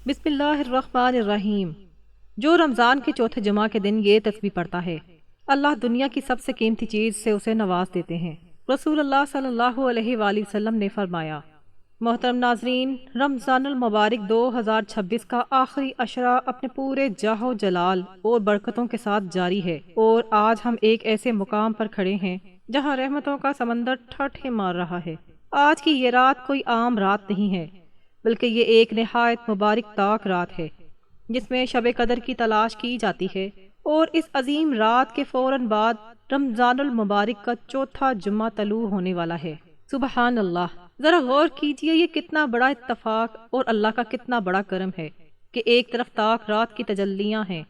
بسم اللہ الرحمن الرحیم۔ جو رمضان کے چوتھے جمعہ کے دن یہ تسبیح پڑھتا ہے، اللہ دنیا کی سب سے قیمتی چیز سے اسے نواز دیتے ہیں۔ رسول اللہ صلی اللہ علیہ وآلہ وسلم نے فرمایا: محترم ناظرین، رمضان المبارک 2026 کا آخری عشرہ اپنے پورے جاہ و جلال اور برکتوں کے ساتھ جاری ہے، اور آج ہم ایک ایسے مقام پر کھڑے ہیں جہاں رحمتوں کا سمندر ٹھاٹھے مار رہا ہے۔ آج کی یہ رات کوئی عام رات نہیں ہے، بلکہ یہ ایک نہایت مبارک تاک رات ہے جس میں شب قدر کی تلاش کی جاتی ہے، اور اس عظیم رات کے فوراً بعد رمضان المبارک کا چوتھا جمعہ طلوع ہونے والا ہے۔ سبحان اللہ! ذرا غور کیجئے، یہ کتنا بڑا اتفاق اور اللہ کا کتنا بڑا کرم ہے کہ ایک طرف تاک رات کی تجلیاں ہیں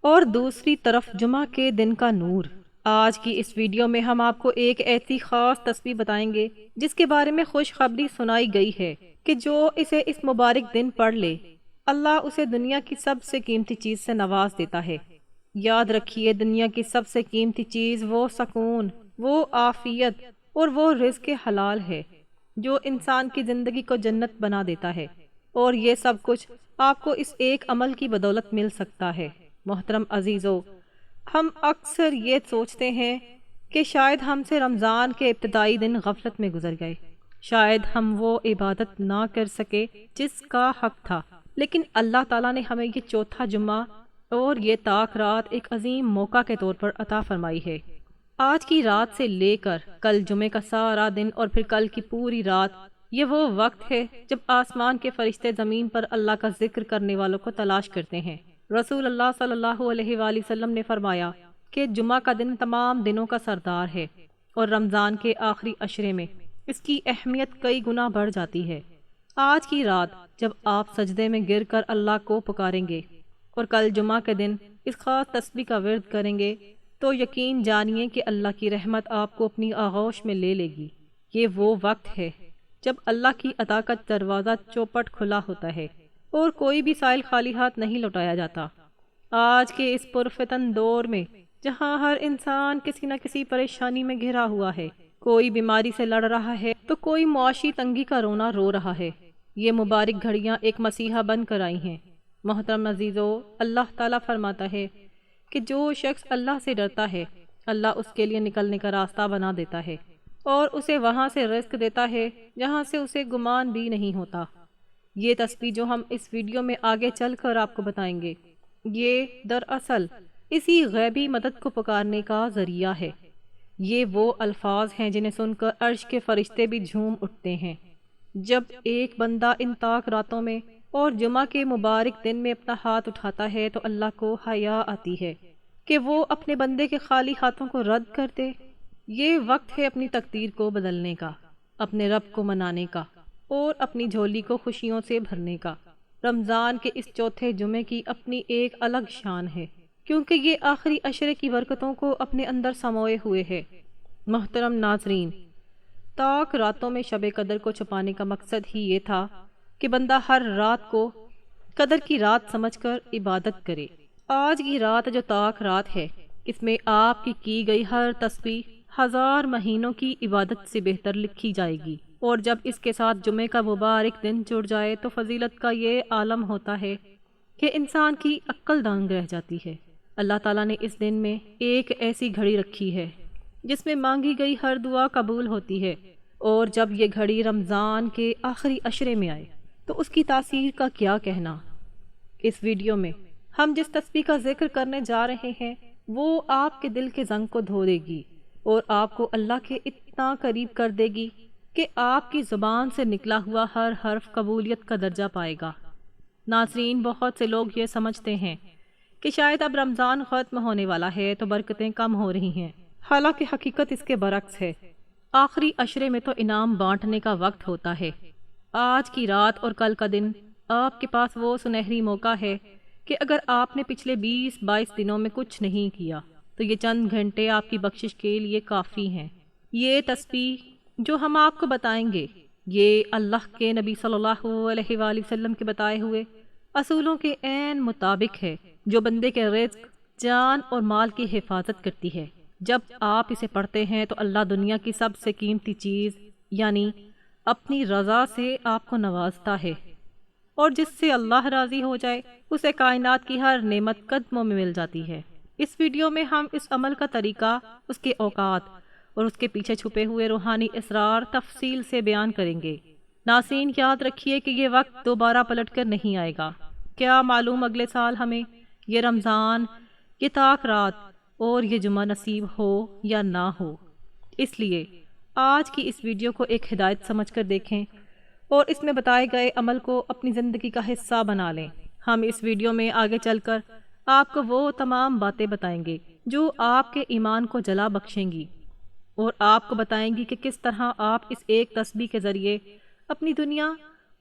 اور دوسری طرف جمعہ کے دن کا نور۔ آج کی اس ویڈیو میں ہم آپ کو ایک ایسی خاص تسبیح بتائیں گے جس کے بارے میں خوشخبری سنائی گئی ہے کہ جو اسے اس مبارک دن پڑھ لے، اللہ اسے دنیا کی سب سے قیمتی چیز سے نواز دیتا ہے۔ یاد رکھیے، دنیا کی سب سے قیمتی چیز وہ سکون، وہ عافیت اور وہ رزق حلال ہے جو انسان کی زندگی کو جنت بنا دیتا ہے، اور یہ سب کچھ آپ کو اس ایک عمل کی بدولت مل سکتا ہے۔ محترم عزیزو، ہم اکثر یہ سوچتے ہیں کہ شاید ہم سے رمضان کے ابتدائی دن غفلت میں گزر گئے، شاید ہم وہ عبادت نہ کر سکے جس کا حق تھا، لیکن اللہ تعالیٰ نے ہمیں یہ چوتھا جمعہ اور یہ تاک رات ایک عظیم موقع کے طور پر عطا فرمائی ہے۔ آج کی رات سے لے کر کل جمعے کا سارا دن اور پھر کل کی پوری رات، یہ وہ وقت ہے جب آسمان کے فرشتے زمین پر اللہ کا ذکر کرنے والوں کو تلاش کرتے ہیں۔ رسول اللہ صلی اللہ علیہ وآلہ وسلم نے فرمایا کہ جمعہ کا دن تمام دنوں کا سردار ہے، اور رمضان کے آخری عشرے میں اس کی اہمیت کئی گنا بڑھ جاتی ہے۔ آج کی رات جب آپ سجدے میں گر کر اللہ کو پکاریں گے اور کل جمعہ کے دن اس خاص تسبیح کا ورد کریں گے، تو یقین جانیے کہ اللہ کی رحمت آپ کو اپنی آغوش میں لے لے گی۔ یہ وہ وقت ہے جب اللہ کی عطا کا دروازہ چوپٹ کھلا ہوتا ہے اور کوئی بھی سائل خالی ہاتھ نہیں لوٹایا جاتا۔ آج کے اس پرفتن دور میں جہاں ہر انسان کسی نہ کسی پریشانی میں گھرا ہوا ہے، کوئی بیماری سے لڑ رہا ہے تو کوئی معاشی تنگی کا رونا رو رہا ہے، یہ مبارک گھڑیاں ایک مسیحا بن کر آئی ہیں۔ محترم عزیزو، اللہ تعالیٰ فرماتا ہے کہ جو شخص اللہ سے ڈرتا ہے، اللہ اس کے لیے نکلنے کا راستہ بنا دیتا ہے اور اسے وہاں سے رزق دیتا ہے جہاں سے اسے گمان بھی نہیں ہوتا۔ یہ تسبیح جو ہم اس ویڈیو میں آگے چل کر آپ کو بتائیں گے، یہ دراصل اسی غیبی مدد کو پکارنے کا ذریعہ ہے۔ یہ وہ الفاظ ہیں جنہیں سن کر عرش کے فرشتے بھی جھوم اٹھتے ہیں۔ جب ایک بندہ ان تاک راتوں میں اور جمعہ کے مبارک دن میں اپنا ہاتھ اٹھاتا ہے تو اللہ کو حیا آتی ہے کہ وہ اپنے بندے کے خالی ہاتھوں کو رد کر دے۔ یہ وقت ہے اپنی تقدیر کو بدلنے کا، اپنے رب کو منانے کا اور اپنی جھولی کو خوشیوں سے بھرنے کا۔ رمضان کے اس چوتھے جمعے کی اپنی ایک الگ شان ہے، کیونکہ یہ آخری عشرے کی برکتوں کو اپنے اندر سموئے ہوئے ہے۔ محترم ناظرین، تاک راتوں میں شب قدر کو چھپانے کا مقصد ہی یہ تھا کہ بندہ ہر رات کو قدر کی رات سمجھ کر عبادت کرے۔ آج کی رات جو تاک رات ہے، اس میں آپ کی گئی ہر تسبیح 1000 مہینوں کی عبادت سے بہتر لکھی جائے گی، اور جب اس کے ساتھ جمعے کا مبارک دن جڑ جائے تو فضیلت کا یہ عالم ہوتا ہے کہ انسان کی عقل دنگ رہ جاتی ہے۔ اللہ تعالیٰ نے اس دن میں ایک ایسی گھڑی رکھی ہے جس میں مانگی گئی ہر دعا قبول ہوتی ہے، اور جب یہ گھڑی رمضان کے آخری عشرے میں آئے تو اس کی تاثیر کا کیا کہنا۔ اس ویڈیو میں ہم جس تسبیح کا ذکر کرنے جا رہے ہیں وہ آپ کے دل کے زنگ کو دھو دے گی اور آپ کو اللہ کے اتنا قریب کر دے گی کہ آپ کی زبان سے نکلا ہوا ہر حرف قبولیت کا درجہ پائے گا۔ ناظرین، بہت سے لوگ یہ سمجھتے ہیں کہ شاید اب رمضان ختم ہونے والا ہے تو برکتیں کم ہو رہی ہیں، حالانکہ حقیقت اس کے برعکس ہے۔ آخری عشرے میں تو انعام بانٹنے کا وقت ہوتا ہے۔ آج کی رات اور کل کا دن آپ کے پاس وہ سنہری موقع ہے کہ اگر آپ نے پچھلے 20-22 دنوں میں کچھ نہیں کیا تو یہ چند گھنٹے آپ کی بخشش کے لیے کافی ہیں۔ یہ تسبیح جو ہم آپ کو بتائیں گے، یہ اللہ کے نبی صلی اللہ علیہ وآلہ وسلم کے بتائے ہوئے اصولوں کے عین مطابق ہے، جو بندے کے رزق، جان اور مال کی حفاظت کرتی ہے۔ جب آپ اسے پڑھتے ہیں تو اللہ دنیا کی سب سے قیمتی چیز یعنی اپنی رضا سے آپ کو نوازتا ہے۔ اور جس سے اللہ راضی ہو جائے اسے کائنات کی ہر نعمت قدموں میں مل جاتی ہے۔ اس ویڈیو میں ہم اس عمل کا طریقہ، اس کے اوقات اور اس کے پیچھے چھپے ہوئے روحانی اسرار تفصیل سے بیان کریں گے۔ ناظرین، یاد رکھیے کہ یہ وقت دوبارہ پلٹ کر نہیں آئے گا۔ کیا معلوم اگلے سال ہمیں یہ رمضان، یہ طاق رات اور یہ جمعہ نصیب ہو یا نہ ہو۔ اس لیے آج کی اس ویڈیو کو ایک ہدایت سمجھ کر دیکھیں اور اس میں بتائے گئے عمل کو اپنی زندگی کا حصہ بنا لیں۔ ہم اس ویڈیو میں آگے چل کر آپ کو وہ تمام باتیں بتائیں گے جو آپ کے ایمان کو جلا بخشیں گی، اور آپ کو بتائیں گی کہ کس طرح آپ اس ایک تسبیح کے ذریعے اپنی دنیا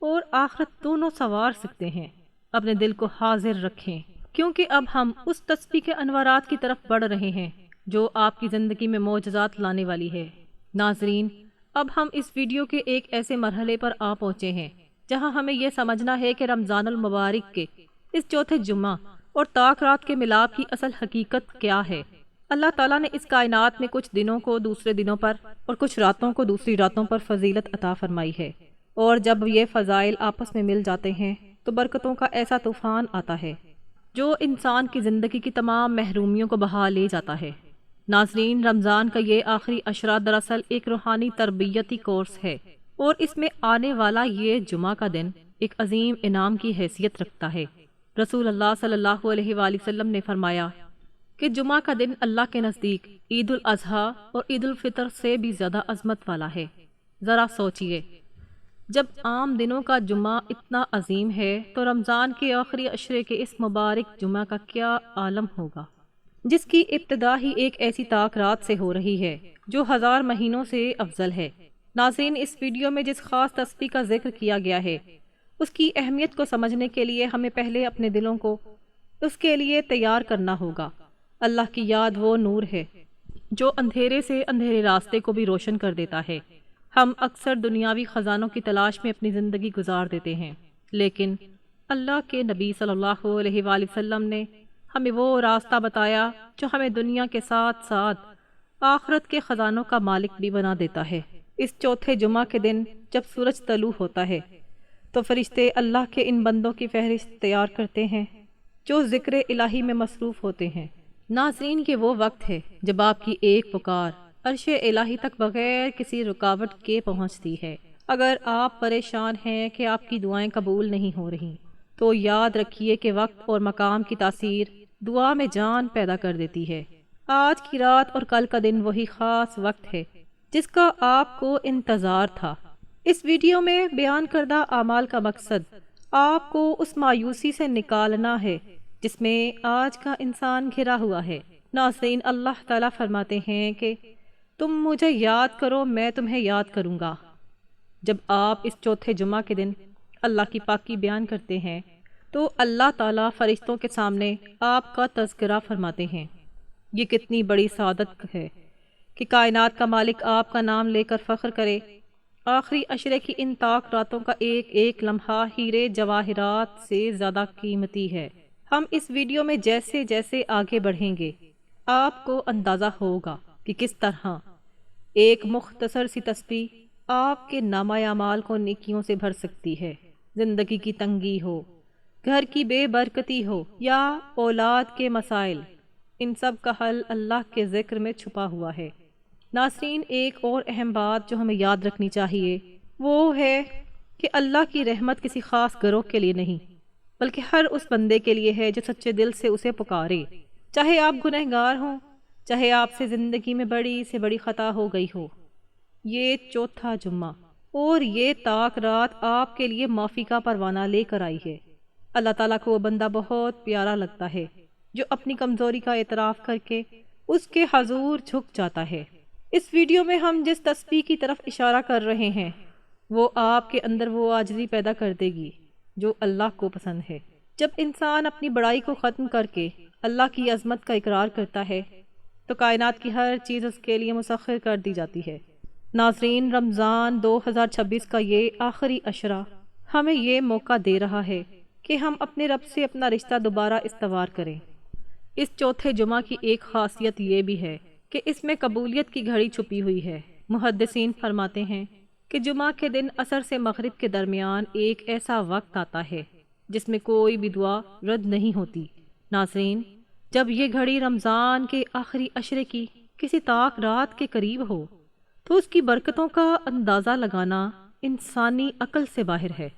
اور آخرت دونوں سنوار سکتے ہیں۔ اپنے دل کو حاضر رکھیں، کیونکہ اب ہم اس تسبیح کے انوارات کی طرف بڑھ رہے ہیں جو آپ کی زندگی میں معجزات لانے والی ہے۔ ناظرین، اب ہم اس ویڈیو کے ایک ایسے مرحلے پر آ پہنچے ہیں جہاں ہمیں یہ سمجھنا ہے کہ رمضان المبارک کے اس چوتھے جمعہ اور طاق رات کے ملاپ کی اصل حقیقت کیا ہے۔ اللہ تعالیٰ نے اس کائنات میں کچھ دنوں کو دوسرے دنوں پر اور کچھ راتوں کو دوسری راتوں پر فضیلت عطا فرمائی ہے، اور جب یہ فضائل آپس میں مل جاتے ہیں تو برکتوں کا ایسا طوفان آتا ہے جو انسان کی زندگی کی تمام محرومیوں کو بہا لے جاتا ہے۔ ناظرین، رمضان کا یہ آخری عشرہ دراصل ایک روحانی تربیتی کورس ہے، اور اس میں آنے والا یہ جمعہ کا دن ایک عظیم انعام کی حیثیت رکھتا ہے۔ رسول اللہ صلی اللہ علیہ وآلہ وسلم نے فرمایا کہ جمعہ کا دن اللہ کے نزدیک عید الاضحیٰ اور عید الفطر سے بھی زیادہ عظمت والا ہے۔ ذرا سوچئے، جب عام دنوں کا جمعہ اتنا عظیم ہے تو رمضان کے آخری عشرے کے اس مبارک جمعہ کا کیا عالم ہوگا، جس کی ابتدا ہی ایک ایسی طاق رات سے ہو رہی ہے جو 1000 مہینوں سے افضل ہے۔ ناظرین، اس ویڈیو میں جس خاص تسبیح کا ذکر کیا گیا ہے اس کی اہمیت کو سمجھنے کے لیے ہمیں پہلے اپنے دلوں کو اس کے لیے تیار کرنا ہوگا۔ اللہ کی یاد وہ نور ہے جو اندھیرے سے اندھیرے راستے کو بھی روشن کر دیتا ہے۔ ہم اکثر دنیاوی خزانوں کی تلاش میں اپنی زندگی گزار دیتے ہیں، لیکن اللہ کے نبی صلی اللہ علیہ وآلہ وسلم نے ہمیں وہ راستہ بتایا جو ہمیں دنیا کے ساتھ ساتھ آخرت کے خزانوں کا مالک بھی بنا دیتا ہے۔ اس چوتھے جمعہ کے دن جب سورج طلوع ہوتا ہے تو فرشتے اللہ کے ان بندوں کی فہرست تیار کرتے ہیں جو ذکر الہی میں مصروف ہوتے ہیں۔ ناظرین، یہ وہ وقت ہے جب آپ کی ایک پکار عرش الہی تک بغیر کسی رکاوٹ کے پہنچتی ہے۔ اگر آپ پریشان ہیں کہ آپ کی دعائیں قبول نہیں ہو رہی تو یاد رکھیے کہ وقت اور مقام کی تاثیر دعا میں جان پیدا کر دیتی ہے۔ آج کی رات اور کل کا دن وہی خاص وقت ہے جس کا آپ کو انتظار تھا۔ اس ویڈیو میں بیان کردہ اعمال کا مقصد آپ کو اس مایوسی سے نکالنا ہے جس میں آج کا انسان گھرا ہوا ہے۔ ناظرین، اللہ تعالیٰ فرماتے ہیں کہ تم مجھے یاد کرو، میں تمہیں یاد کروں گا۔ جب آپ اس چوتھے جمعہ کے دن اللہ کی پاکی بیان کرتے ہیں تو اللہ تعالیٰ فرشتوں کے سامنے آپ کا تذکرہ فرماتے ہیں۔ یہ کتنی بڑی سعادت ہے کہ کائنات کا مالک آپ کا نام لے کر فخر کرے۔ آخری عشرے کی ان طاق راتوں کا ایک ایک لمحہ ہیرے جواہرات سے زیادہ قیمتی ہے۔ ہم اس ویڈیو میں جیسے جیسے آگے بڑھیں گے آپ کو اندازہ ہوگا کہ کس طرح ایک مختصر سی تسبیح آپ کے نامہ اعمال کو نیکیوں سے بھر سکتی ہے۔ زندگی کی تنگی ہو، گھر کی بے برکتی ہو یا اولاد کے مسائل، ان سب کا حل اللہ کے ذکر میں چھپا ہوا ہے۔ ناظرین، ایک اور اہم بات جو ہمیں یاد رکھنی چاہیے وہ ہے کہ اللہ کی رحمت کسی خاص گروہ کے لیے نہیں بلکہ ہر اس بندے کے لیے ہے جو سچے دل سے اسے پکارے، چاہے آپ گنہگار ہوں، چاہے آپ سے زندگی میں بڑی سے بڑی خطا ہو گئی ہو۔ یہ چوتھا جمعہ اور یہ طاق رات آپ کے لیے معافی کا پروانہ لے کر آئی ہے۔ اللہ تعالیٰ کو وہ بندہ بہت پیارا لگتا ہے جو اپنی کمزوری کا اعتراف کر کے اس کے حضور جھک جاتا ہے۔ اس ویڈیو میں ہم جس تسبیح کی طرف اشارہ کر رہے ہیں وہ آپ کے اندر وہ عاجزی پیدا کر دے گی جو اللہ کو پسند ہے۔ جب انسان اپنی بڑائی کو ختم کر کے اللہ کی عظمت کا اقرار کرتا ہے تو کائنات کی ہر چیز اس کے لیے مسخر کر دی جاتی ہے۔ ناظرین، رمضان 2026 کا یہ آخری عشرہ ہمیں یہ موقع دے رہا ہے کہ ہم اپنے رب سے اپنا رشتہ دوبارہ استوار کریں۔ اس چوتھے جمعہ کی ایک خاصیت یہ بھی ہے کہ اس میں قبولیت کی گھڑی چھپی ہوئی ہے۔ محدثین فرماتے ہیں کہ جمعہ کے دن عصر سے مغرب کے درمیان ایک ایسا وقت آتا ہے جس میں کوئی بھی دعا رد نہیں ہوتی۔ ناظرین، جب یہ گھڑی رمضان کے آخری عشرے کی کسی طاق رات کے قریب ہو تو اس کی برکتوں کا اندازہ لگانا انسانی عقل سے باہر ہے۔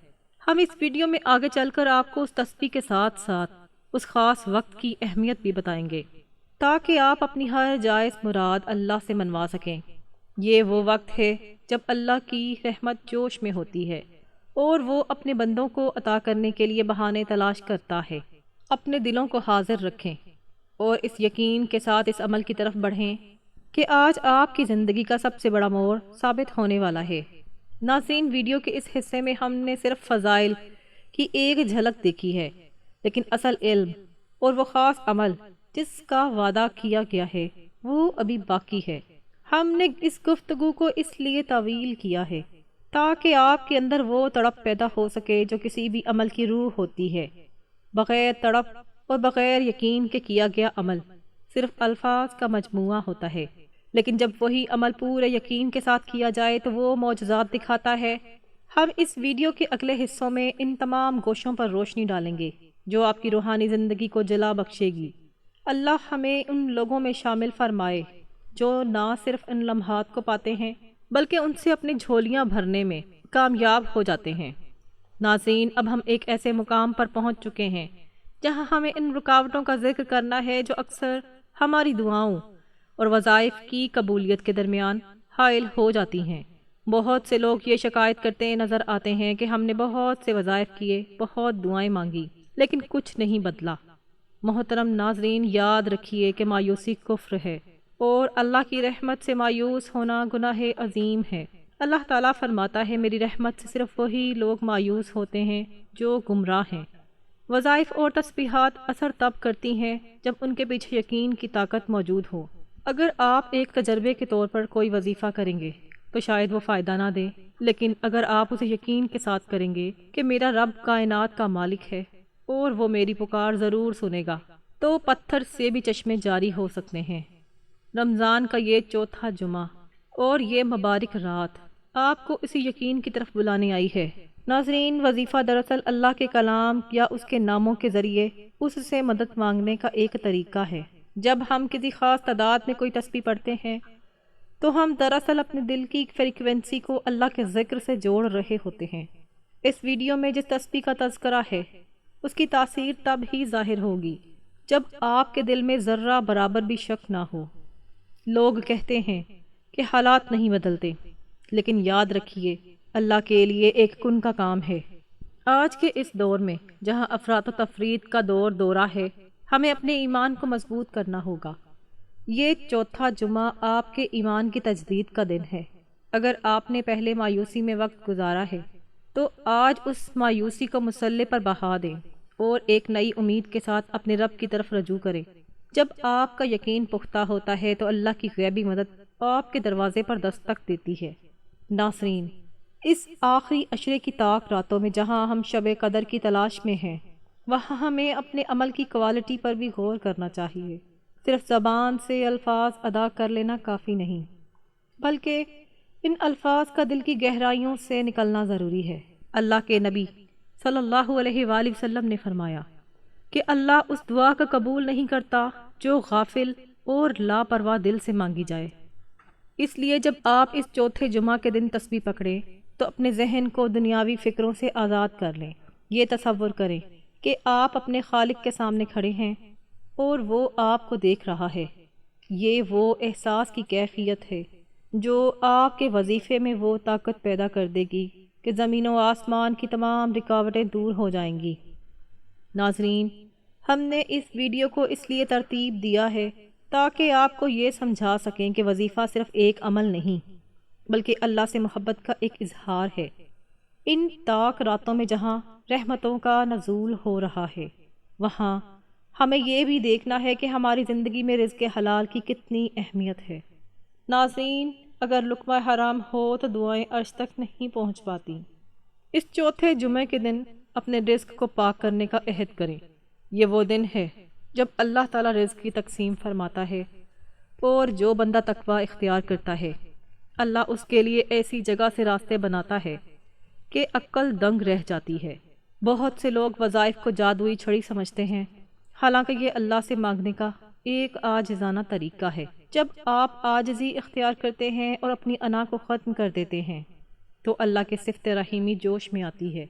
ہم اس ویڈیو میں آگے چل کر آپ کو اس تسبیح کے ساتھ ساتھ اس خاص وقت کی اہمیت بھی بتائیں گے تاکہ آپ اپنی ہر جائز مراد اللہ سے منوا سکیں۔ یہ وہ وقت ہے جب اللہ کی رحمت جوش میں ہوتی ہے اور وہ اپنے بندوں کو عطا کرنے کے لیے بہانے تلاش کرتا ہے۔ اپنے دلوں کو حاضر رکھیں اور اس یقین کے ساتھ اس عمل کی طرف بڑھیں کہ آج آپ کی زندگی کا سب سے بڑا موڑ ثابت ہونے والا ہے۔ ناظرین، ویڈیو کے اس حصے میں ہم نے صرف فضائل کی ایک جھلک دیکھی ہے، لیکن اصل علم اور وہ خاص عمل جس کا وعدہ کیا گیا ہے وہ ابھی باقی ہے۔ ہم نے اس گفتگو کو اس لیے طویل کیا ہے تاکہ آپ کے اندر وہ تڑپ پیدا ہو سکے جو کسی بھی عمل کی روح ہوتی ہے۔ بغیر تڑپ اور بغیر یقین کے کیا گیا عمل صرف الفاظ کا مجموعہ ہوتا ہے، لیکن جب وہی عمل پورے یقین کے ساتھ کیا جائے تو وہ معجزات دکھاتا ہے۔ ہم اس ویڈیو کے اگلے حصوں میں ان تمام گوشوں پر روشنی ڈالیں گے جو آپ کی روحانی زندگی کو جلا بخشے گی۔ اللہ ہمیں ان لوگوں میں شامل فرمائے جو نہ صرف ان لمحات کو پاتے ہیں بلکہ ان سے اپنی جھولیاں بھرنے میں کامیاب ہو جاتے ہیں۔ ناظرین، اب ہم ایک ایسے مقام پر پہنچ چکے ہیں جہاں ہمیں ان رکاوٹوں کا ذکر کرنا ہے جو اکثر ہماری دعاؤں اور وظائف کی قبولیت کے درمیان حائل ہو جاتی ہیں۔ بہت سے لوگ یہ شکایت کرتے نظر آتے ہیں کہ ہم نے بہت سے وظائف کیے، بہت دعائیں مانگی، لیکن کچھ نہیں بدلا۔ محترم ناظرین، یاد رکھیے کہ مایوسی کفر ہے اور اللہ کی رحمت سے مایوس ہونا گناہ عظیم ہے۔ اللہ تعالیٰ فرماتا ہے، میری رحمت سے صرف وہی لوگ مایوس ہوتے ہیں جو گمراہ ہیں۔ وظائف اور تسبیحات اثر تب کرتی ہیں جب ان کے پیچھے یقین کی طاقت موجود ہو۔ اگر آپ ایک تجربے کے طور پر کوئی وظیفہ کریں گے تو شاید وہ فائدہ نہ دے، لیکن اگر آپ اسے یقین کے ساتھ کریں گے کہ میرا رب کائنات کا مالک ہے اور وہ میری پکار ضرور سنے گا، تو پتھر سے بھی چشمے جاری ہو سکتے ہیں۔ رمضان کا یہ چوتھا جمعہ اور یہ مبارک رات آپ کو اسی یقین کی طرف بلانے آئی ہے۔ ناظرین، وظیفہ دراصل اللہ کے کلام یا اس کے ناموں کے ذریعے اس سے مدد مانگنے کا ایک طریقہ ہے۔ جب ہم کسی خاص تعداد میں کوئی تسبیح پڑھتے ہیں تو ہم دراصل اپنے دل کی فریکوینسی کو اللہ کے ذکر سے جوڑ رہے ہوتے ہیں۔ اس ویڈیو میں جس تسبیح کا تذکرہ ہے اس کی تاثیر تب ہی ظاہر ہوگی جب آپ کے دل میں ذرہ برابر بھی شک نہ ہو۔ لوگ کہتے ہیں کہ حالات نہیں بدلتے، لیکن یاد رکھیے اللہ کے لیے ایک کن کا کام ہے۔ آج کے اس دور میں جہاں افراط و تفریط کا دورہ ہے، ہمیں اپنے ایمان کو مضبوط کرنا ہوگا۔ یہ چوتھا جمعہ آپ کے ایمان کی تجدید کا دن ہے۔ اگر آپ نے پہلے مایوسی میں وقت گزارا ہے تو آج اس مایوسی کو مسلح پر بہا دیں اور ایک نئی امید کے ساتھ اپنے رب کی طرف رجوع کریں۔ جب آپ کا یقین پختہ ہوتا ہے تو اللہ کی غیبی مدد آپ کے دروازے پر دستک دیتی ہے۔ ناظرین، اس آخری عشرے کی طاق راتوں میں جہاں ہم شب قدر کی تلاش میں ہیں، وہاں ہمیں اپنے عمل کی کوالٹی پر بھی غور کرنا چاہیے۔ صرف زبان سے الفاظ ادا کر لینا کافی نہیں، بلکہ ان الفاظ کا دل کی گہرائیوں سے نکلنا ضروری ہے۔ اللہ کے نبی صلی اللہ علیہ وآلہ وسلم نے فرمایا کہ اللہ اس دعا کا قبول نہیں کرتا جو غافل اور لاپرواہ دل سے مانگی جائے۔ اس لیے جب آپ اس چوتھے جمعہ کے دن تسبیح پکڑیں تو اپنے ذہن کو دنیاوی فکروں سے آزاد کر لیں۔ یہ تصور کریں کہ آپ اپنے خالق کے سامنے کھڑے ہیں اور وہ آپ کو دیکھ رہا ہے۔ یہ وہ احساس کی کیفیت ہے جو آپ کے وظیفے میں وہ طاقت پیدا کر دے گی کہ زمین و آسمان کی تمام رکاوٹیں دور ہو جائیں گی۔ ناظرین، ہم نے اس ویڈیو کو اس لیے ترتیب دیا ہے تاکہ آپ کو یہ سمجھا سکیں کہ وظیفہ صرف ایک عمل نہیں بلکہ اللہ سے محبت کا ایک اظہار ہے۔ ان طاق راتوں میں جہاں رحمتوں کا نزول ہو رہا ہے، وہاں ہمیں یہ بھی دیکھنا ہے کہ ہماری زندگی میں رزق حلال کی کتنی اہمیت ہے۔ ناظرین، اگر لقمہ حرام ہو تو دعائیں عرش تک نہیں پہنچ پاتی۔ اس چوتھے جمعے کے دن اپنے رزق کو پاک کرنے کا عہد کریں۔ یہ وہ دن ہے جب اللہ تعالیٰ رزق کی تقسیم فرماتا ہے، اور جو بندہ تقوی اختیار کرتا ہے اللہ اس کے لیے ایسی جگہ سے راستے بناتا ہے کہ عقل دنگ رہ جاتی ہے۔ بہت سے لوگ وظائف کو جادوئی چھڑی سمجھتے ہیں، حالانکہ یہ اللہ سے مانگنے کا ایک عاجزانہ طریقہ ہے۔ جب آپ عاجزی اختیار کرتے ہیں اور اپنی انا کو ختم کر دیتے ہیں تو اللہ کے صفت رحیمی جوش میں آتی ہے۔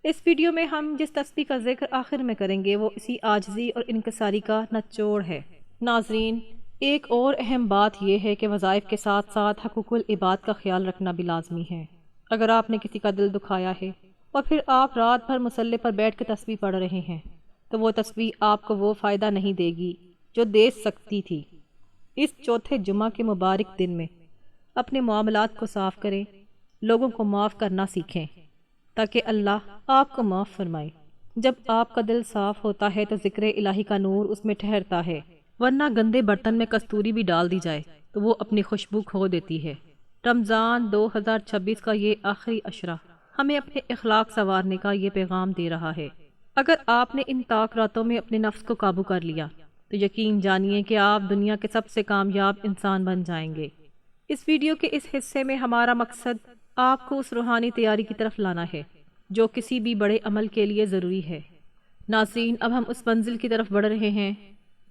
اس ویڈیو میں ہم جس تسبیح کا ذکر آخر میں کریں گے وہ اسی عاجزی اور انکساری کا نچوڑ ہے۔ ناظرین، ایک اور اہم بات یہ ہے کہ وظائف کے ساتھ ساتھ حقوق العباد کا خیال رکھنا بھی لازمی ہے۔ اگر آپ نے کسی کا دل دکھایا ہے اور پھر آپ رات بھر مصلی پر بیٹھ کے تسبیح پڑھ رہے ہیں تو وہ تسبیح آپ کو وہ فائدہ نہیں دے گی جو دے سکتی تھی۔ اس چوتھے جمعہ کے مبارک دن میں اپنے معاملات کو صاف کریں، لوگوں کو معاف کرنا سیکھیں تاکہ اللہ آپ کو معاف فرمائے۔ جب آپ کا دل صاف ہوتا ہے تو ذکر الہی کا نور اس میں ٹھہرتا ہے، ورنہ گندے برتن میں کستوری بھی ڈال دی جائے تو وہ اپنی خوشبو کھو دیتی ہے۔ رمضان 2026 کا یہ آخری عشرہ ہمیں اپنے اخلاق سنوارنے کا یہ پیغام دے رہا ہے۔ اگر آپ نے ان طاق راتوں میں اپنے نفس کو قابو کر لیا تو یقین جانیے کہ آپ دنیا کے سب سے کامیاب انسان بن جائیں گے۔ اس ویڈیو کے اس حصے میں ہمارا مقصد آپ کو اس روحانی تیاری کی طرف لانا ہے جو کسی بھی بڑے عمل کے لیے ضروری ہے۔ ناظرین، اب ہم اس منزل کی طرف بڑھ رہے ہیں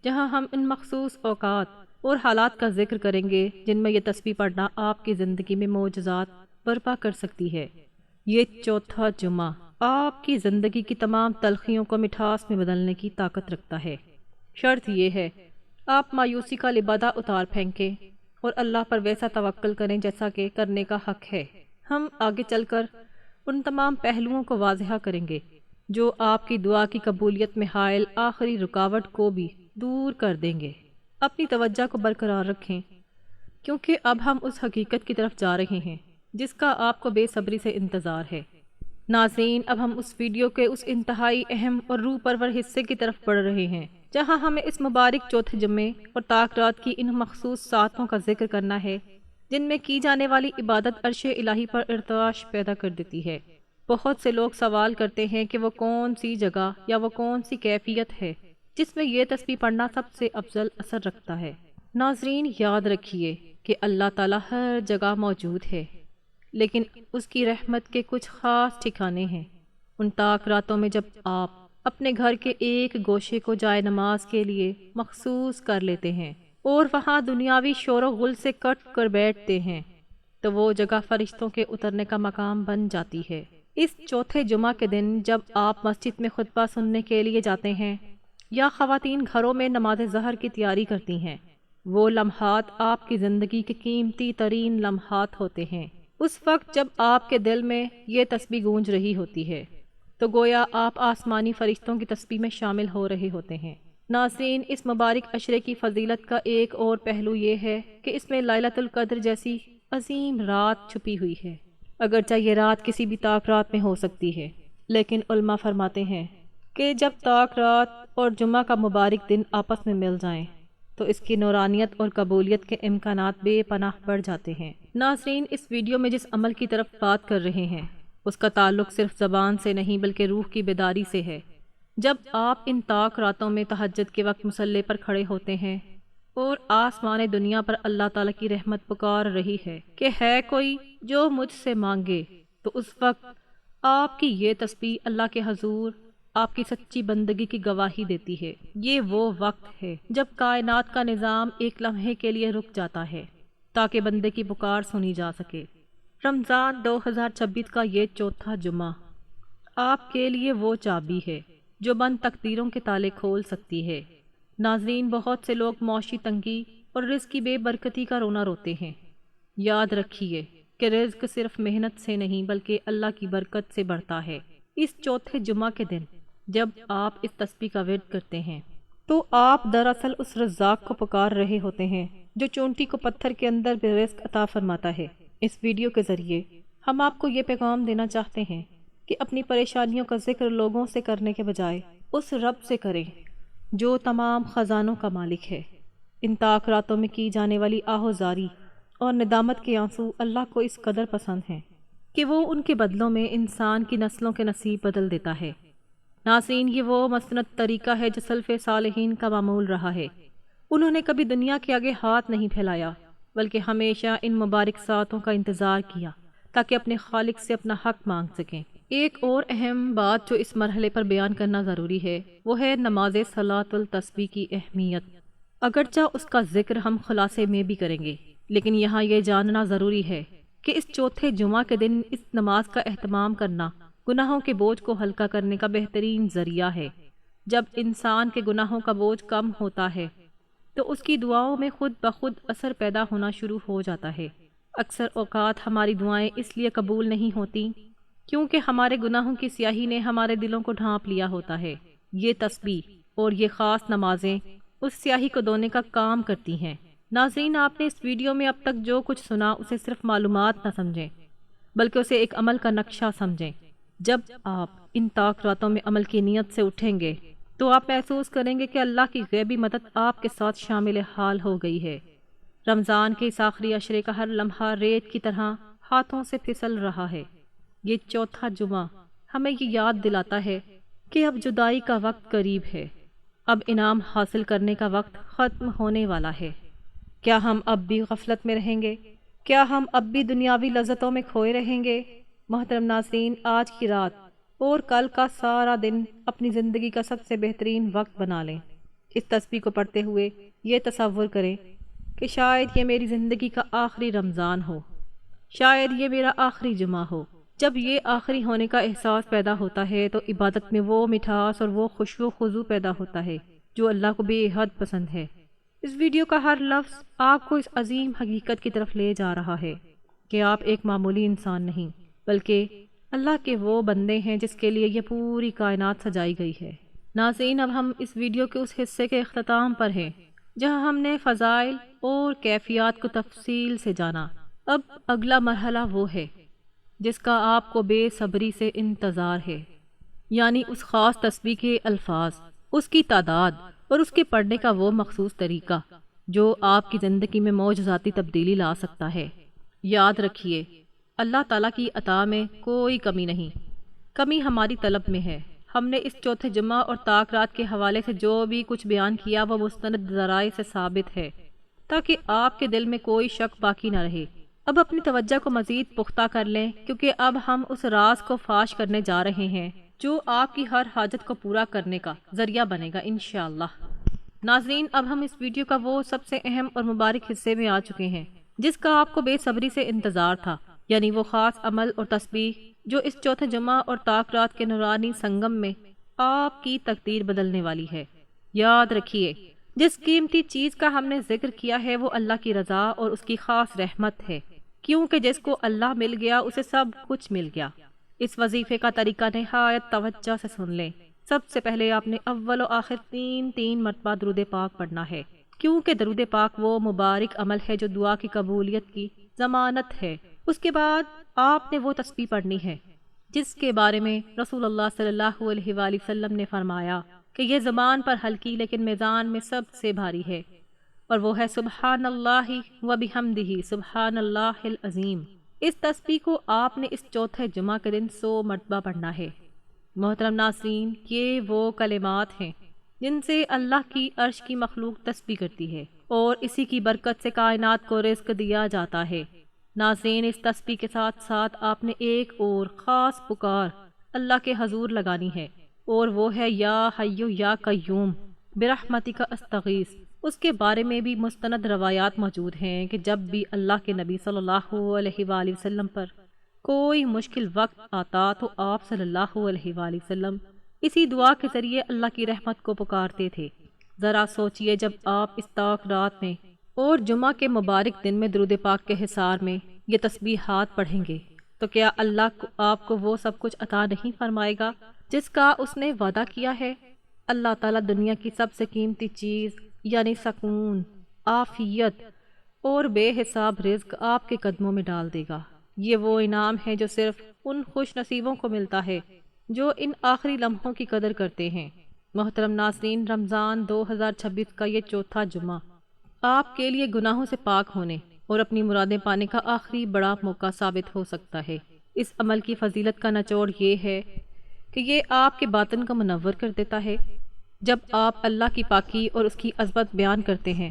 جہاں ہم ان مخصوص اوقات اور حالات کا ذکر کریں گے جن میں یہ تسبیح پڑھنا آپ کی زندگی میں معجزات برپا کر سکتی ہے۔ یہ چوتھا جمعہ آپ کی زندگی کی تمام تلخیوں کو مٹھاس میں بدلنے کی طاقت رکھتا ہے۔ شرط یہ ہے آپ مایوسی کا لبادہ اتار پھینکیں اور اللہ پر ویسا توکل کریں جیسا کہ کرنے کا حق ہے۔ ہم آگے چل کر ان تمام پہلوؤں کو واضح کریں گے جو آپ کی دعا کی قبولیت میں حائل آخری رکاوٹ کو بھی دور کر دیں گے۔ اپنی توجہ کو برقرار رکھیں کیونکہ اب ہم اس حقیقت کی طرف جا رہے ہیں جس کا آپ کو بے صبری سے انتظار ہے۔ ناظرین، اب ہم اس ویڈیو کے اس انتہائی اہم اور روح پرور حصے کی طرف بڑھ رہے ہیں جہاں ہمیں اس مبارک چوتھے جمعے اور طاق رات کی ان مخصوص ساعتوں کا ذکر کرنا ہے جن میں کی جانے والی عبادت عرش الہی پر ارتعاش پیدا کر دیتی ہے۔ بہت سے لوگ سوال کرتے ہیں کہ وہ کون سی جگہ یا وہ کون سی کیفیت ہے جس میں یہ تسبیح پڑھنا سب سے افضل اثر رکھتا ہے۔ ناظرین، یاد رکھیے کہ اللہ تعالیٰ ہر جگہ موجود ہے، لیکن اس کی رحمت کے کچھ خاص ٹھکانے ہیں۔ ان طاق راتوں میں جب آپ اپنے گھر کے ایک گوشے کو جائے نماز کے لیے مخصوص کر لیتے ہیں اور وہاں دنیاوی شور و غل سے کٹ کر بیٹھتے ہیں تو وہ جگہ فرشتوں کے اترنے کا مقام بن جاتی ہے۔ اس چوتھے جمعہ کے دن جب آپ مسجد میں خطبہ سننے کے لیے جاتے ہیں یا خواتین گھروں میں نماز ظہر کی تیاری کرتی ہیں، وہ لمحات آپ کی زندگی کے قیمتی ترین لمحات ہوتے ہیں۔ اس وقت جب آپ کے دل میں یہ تسبیح گونج رہی ہوتی ہے تو گویا آپ آسمانی فرشتوں کی تسبیح میں شامل ہو رہے ہوتے ہیں۔ ناظرین، اس مبارک عشرے کی فضیلت کا ایک اور پہلو یہ ہے کہ اس میں لیلۃ القدر جیسی عظیم رات چھپی ہوئی ہے۔ اگرچہ یہ رات کسی بھی طاق رات میں ہو سکتی ہے، لیکن علماء فرماتے ہیں کہ جب طاق رات اور جمعہ کا مبارک دن آپس میں مل جائیں تو اس کی نورانیت اور قبولیت کے امکانات بے پناہ بڑھ جاتے ہیں۔ ناظرین، اس ویڈیو میں جس عمل کی طرف بات کر رہے ہیں اس کا تعلق صرف زبان سے نہیں بلکہ روح کی بیداری سے ہے۔ جب آپ ان طاق راتوں میں تہجد کے وقت مصلی پر کھڑے ہوتے ہیں اور آسمان دنیا پر اللہ تعالیٰ کی رحمت پکار رہی ہے کہ ہے کوئی جو مجھ سے مانگے، تو اس وقت آپ کی یہ تسبیح اللہ کے حضور آپ کی سچی بندگی کی گواہی دیتی ہے۔ یہ وہ وقت ہے جب کائنات کا نظام ایک لمحے کے لیے رک جاتا ہے تاکہ بندے کی پکار سنی جا سکے۔ رمضان 2026 کا یہ چوتھا جمعہ آپ کے لیے وہ چابی ہے جو بند تقدیروں کے تالے کھول سکتی ہے۔ ناظرین، بہت سے لوگ معاشی تنگی اور رزق کی بے برکتی کا رونا روتے ہیں۔ یاد رکھیے کہ رزق صرف محنت سے نہیں بلکہ اللہ کی برکت سے بڑھتا ہے۔ اس چوتھے جمعہ کے دن جب آپ اس تسبیح کا ورد کرتے ہیں تو آپ دراصل اس رزاق کو پکار رہے ہوتے ہیں جو چونٹی کو پتھر کے اندر بھی رزق عطا فرماتا ہے۔ اس ویڈیو کے ذریعے ہم آپ کو یہ پیغام دینا چاہتے ہیں کہ اپنی پریشانیوں کا ذکر لوگوں سے کرنے کے بجائے اس رب سے کریں جو تمام خزانوں کا مالک ہے۔ ان طاق راتوں میں کی جانے والی آہوزاری اور ندامت کے آنسو اللہ کو اس قدر پسند ہیں کہ وہ ان کے بدلوں میں انسان کی نسلوں کے نصیب بدل دیتا ہے۔ ناظرین، یہ وہ مسند طریقہ ہے جو سلف صالحین کا معمول رہا ہے۔ انہوں نے کبھی دنیا کے آگے ہاتھ نہیں پھیلایا بلکہ ہمیشہ ان مبارک ساعتوں کا انتظار کیا تاکہ اپنے خالق سے اپنا حق مانگ سکیں۔ ایک اور اہم بات جو اس مرحلے پر بیان کرنا ضروری ہے وہ ہے نماز صلاۃ التسبیح کی اہمیت۔ اگرچہ اس کا ذکر ہم خلاصے میں بھی کریں گے، لیکن یہاں یہ جاننا ضروری ہے کہ اس چوتھے جمعہ کے دن اس نماز کا اہتمام کرنا گناہوں کے بوجھ کو ہلکا کرنے کا بہترین ذریعہ ہے۔ جب انسان کے گناہوں کا بوجھ کم ہوتا ہے تو اس کی دعاؤں میں خود بخود اثر پیدا ہونا شروع ہو جاتا ہے۔ اکثر اوقات ہماری دعائیں اس لیے قبول نہیں ہوتی کیونکہ ہمارے گناہوں کی سیاہی نے ہمارے دلوں کو ڈھانپ لیا ہوتا ہے۔ یہ تسبیح اور یہ خاص نمازیں اس سیاہی کو دھونے کا کام کرتی ہیں۔ ناظرین، آپ نے اس ویڈیو میں اب تک جو کچھ سنا اسے صرف معلومات نہ سمجھیں بلکہ اسے ایک عمل کا نقشہ سمجھیں۔ جب آپ ان طاق راتوں میں عمل کی نیت سے اٹھیں گے تو آپ محسوس کریں گے کہ اللہ کی غیبی مدد آپ کے ساتھ شامل حال ہو گئی ہے۔ رمضان کے اس آخری عشرے کا ہر لمحہ ریت کی طرح ہاتھوں سے پھسل رہا ہے۔ یہ چوتھا جمعہ ہمیں یہ یاد دلاتا ہے کہ اب جدائی کا وقت قریب ہے، اب انعام حاصل کرنے کا وقت ختم ہونے والا ہے۔ کیا ہم اب بھی غفلت میں رہیں گے؟ کیا ہم اب بھی دنیاوی لذتوں میں کھوئے رہیں گے؟ محترم ناظرین، آج کی رات اور کل کا سارا دن اپنی زندگی کا سب سے بہترین وقت بنا لیں۔ اس تسبیح کو پڑھتے ہوئے یہ تصور کریں کہ شاید یہ میری زندگی کا آخری رمضان ہو، شاید یہ میرا آخری جمعہ ہو۔ جب یہ آخری ہونے کا احساس پیدا ہوتا ہے تو عبادت میں وہ مٹھاس اور وہ خشوع و خضوع پیدا ہوتا ہے جو اللہ کو بے حد پسند ہے۔ اس ویڈیو کا ہر لفظ آپ کو اس عظیم حقیقت کی طرف لے جا رہا ہے کہ آپ ایک معمولی انسان نہیں بلکہ اللہ کے وہ بندے ہیں جس کے لیے یہ پوری کائنات سجائی گئی ہے۔ ناظرین، اب ہم اس ویڈیو کے اس حصے کے اختتام پر ہیں جہاں ہم نے فضائل اور کیفیات کو تفصیل سے جانا۔ اب اگلا مرحلہ وہ ہے جس کا آپ کو بے صبری سے انتظار ہے، یعنی اس خاص تسبیح کے الفاظ، اس کی تعداد اور اس کے پڑھنے کا وہ مخصوص طریقہ جو آپ کی زندگی میں معجزاتی تبدیلی لا سکتا ہے۔ یاد رکھیے، اللہ تعالیٰ کی عطا میں کوئی کمی نہیں، کمی ہماری طلب میں ہے۔ ہم نے اس چوتھے جمعہ اور طاق رات کے حوالے سے جو بھی کچھ بیان کیا وہ مستند ذرائع سے ثابت ہے تاکہ آپ کے دل میں کوئی شک باقی نہ رہے۔ اب اپنی توجہ کو مزید پختہ کر لیں کیونکہ اب ہم اس راز کو فاش کرنے جا رہے ہیں جو آپ کی ہر حاجت کو پورا کرنے کا ذریعہ بنے گا انشاءاللہ۔ ناظرین، اب ہم اس ویڈیو کا وہ سب سے اہم اور مبارک حصے میں آ چکے ہیں جس کا آپ کو بے صبری سے انتظار تھا، یعنی وہ خاص عمل اور تسبیح جو اس چوتھے جمعہ اور طاق رات کے نورانی سنگم میں آپ کی تقدیر بدلنے والی ہے۔ یاد رکھیے، جس قیمتی چیز کا ہم نے ذکر کیا ہے وہ اللہ کی رضا اور اس کی خاص رحمت ہے، کیونکہ جس کو اللہ مل گیا اسے سب کچھ مل گیا۔ اس وظیفے کا طریقہ نہایت توجہ سے سن لیں۔ سب سے پہلے آپ نے اول و آخر تین مرتبہ درود پاک پڑھنا ہے، کیونکہ درود پاک وہ مبارک عمل ہے جو دعا کی قبولیت کی ضمانت ہے۔ اس کے بعد آپ نے وہ تسبیح پڑھنی ہے جس کے بارے میں رسول اللہ صلی اللہ علیہ وآلہ وسلم نے فرمایا کہ یہ زبان پر ہلکی لیکن میزان میں سب سے بھاری ہے، اور وہ ہے سبحان اللہ و بحمدہ سبحان اللہ العظیم۔ اس تسبیح کو آپ نے اس چوتھے جمعہ کے دن 100 مرتبہ پڑھنا ہے۔ محترم ناظرین، یہ وہ کلمات ہیں جن سے اللہ کی عرش کی مخلوق تسبیح کرتی ہے اور اسی کی برکت سے کائنات کو رزق دیا جاتا ہے۔ ناظرین، اس تسبیح کے ساتھ ساتھ آپ نے ایک اور خاص پکار اللہ کے حضور لگانی ہے، اور وہ ہے یا حیو یا قیوم برحمتک استغیث۔ اس کے بارے میں بھی مستند روایات موجود ہیں کہ جب بھی اللہ کے نبی صلی اللہ علیہ وآلہ وسلم پر کوئی مشکل وقت آتا تو آپ صلی اللہ علیہ وآلہ وسلم اسی دعا کے ذریعے اللہ کی رحمت کو پکارتے تھے۔ ذرا سوچئے، جب آپ اس طاق رات میں اور جمعہ کے مبارک دن میں درود پاک کے حصار میں یہ تسبیحات پڑھیں گے تو کیا اللہ آپ کو وہ سب کچھ عطا نہیں فرمائے گا جس کا اس نے وعدہ کیا ہے؟ اللہ تعالیٰ دنیا کی سب سے قیمتی چیز یعنی سکون، عافیت اور بے حساب رزق آپ کے قدموں میں ڈال دے گا۔ یہ وہ انعام ہے جو صرف ان خوش نصیبوں کو ملتا ہے جو ان آخری لمحوں کی قدر کرتے ہیں۔ محترم ناظرین، رمضان 2026 کا یہ چوتھا جمعہ آپ کے لیے گناہوں سے پاک ہونے اور اپنی مرادیں پانے کا آخری بڑا موقع ثابت ہو سکتا ہے۔ اس عمل کی فضیلت کا نچوڑ یہ ہے کہ یہ آپ کے باطن کو منور کر دیتا ہے۔ جب آپ اللہ کی پاکی اور اس کی عظمت بیان کرتے ہیں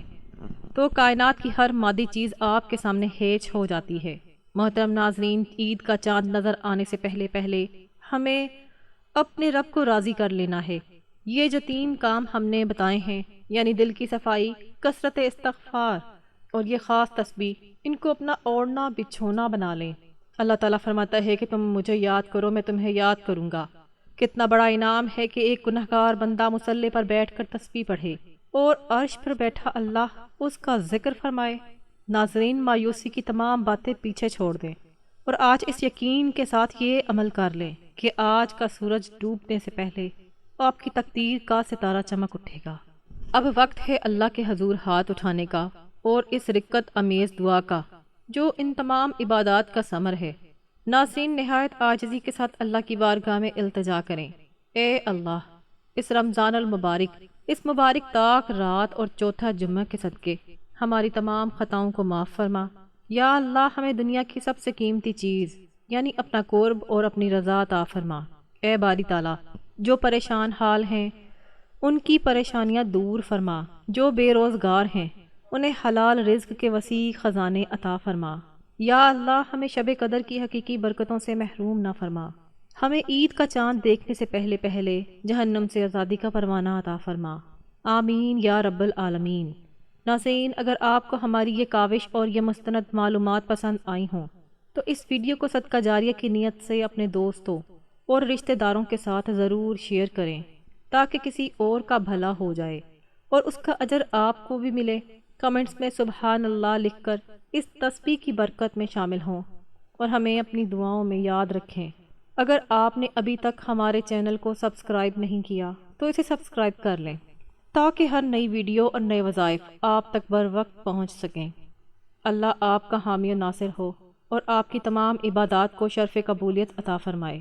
تو کائنات کی ہر مادی چیز آپ کے سامنے ہیج ہو جاتی ہے۔ محترم ناظرین، عید کا چاند نظر آنے سے پہلے ہمیں اپنے رب کو راضی کر لینا ہے۔ یہ جو 3 کام ہم نے بتائے ہیں، یعنی دل کی صفائی، کثرت استغفار اور یہ خاص تسبیح، ان کو اپنا اوڑھنا بچھونا بنا لیں۔ اللہ تعالیٰ فرماتا ہے کہ تم مجھے یاد کرو، میں تمہیں یاد کروں گا۔ کتنا بڑا انعام ہے کہ ایک گنہگار بندہ مصلی پر بیٹھ کر تسبیح پڑھے اور عرش پر بیٹھا اللہ اس کا ذکر فرمائے۔ ناظرین، مایوسی کی تمام باتیں پیچھے چھوڑ دیں اور آج اس یقین کے ساتھ یہ عمل کر لیں کہ آج کا سورج ڈوبنے سے پہلے آپ کی تقدیر کا ستارہ چمک اٹھے گا۔ اب وقت ہے اللہ کے حضور ہاتھ اٹھانے کا اور اس رقت امیز دعا کا جو ان تمام عبادات کا ثمر ہے۔ ناظرین، نہایت عاجزی کے ساتھ اللہ کی بارگاہ میں التجا کریں۔ اے اللہ، اس رمضان المبارک، اس مبارک طاق رات اور چوتھا جمعہ کے صدقے ہماری تمام خطاؤں کو معاف فرما۔ یا اللہ، ہمیں دنیا کی سب سے قیمتی چیز یعنی اپنا قرب اور اپنی رضا عطا فرما۔ اے باری تعالیٰ، جو پریشان حال ہیں ان کی پریشانیاں دور فرما، جو بے روزگار ہیں انہیں حلال رزق کے وسیع خزانے عطا فرما۔ یا اللہ، ہمیں شب قدر کی حقیقی برکتوں سے محروم نہ فرما۔ ہمیں عید کا چاند دیکھنے سے پہلے پہلے جہنم سے آزادی کا پروانہ عطا فرما۔ آمین یا رب العالمین۔ ناظرین، اگر آپ کو ہماری یہ کاوش اور یہ مستند معلومات پسند آئی ہوں تو اس ویڈیو کو صدقہ جاریہ کی نیت سے اپنے دوستوں اور رشتہ داروں کے ساتھ ضرور شیئر کریں تاکہ کسی اور کا بھلا ہو جائے اور اس کا اجر آپ کو بھی ملے۔ کمنٹس میں سبحان اللہ لکھ کر اس تسبیح کی برکت میں شامل ہوں اور ہمیں اپنی دعاؤں میں یاد رکھیں۔ اگر آپ نے ابھی تک ہمارے چینل کو سبسکرائب نہیں کیا تو اسے سبسکرائب کر لیں تاکہ ہر نئی ویڈیو اور نئے وظائف آپ تک بر وقت پہنچ سکیں۔ اللہ آپ کا حامی و ناصر ہو اور آپ کی تمام عبادات کو شرف قبولیت عطا فرمائے۔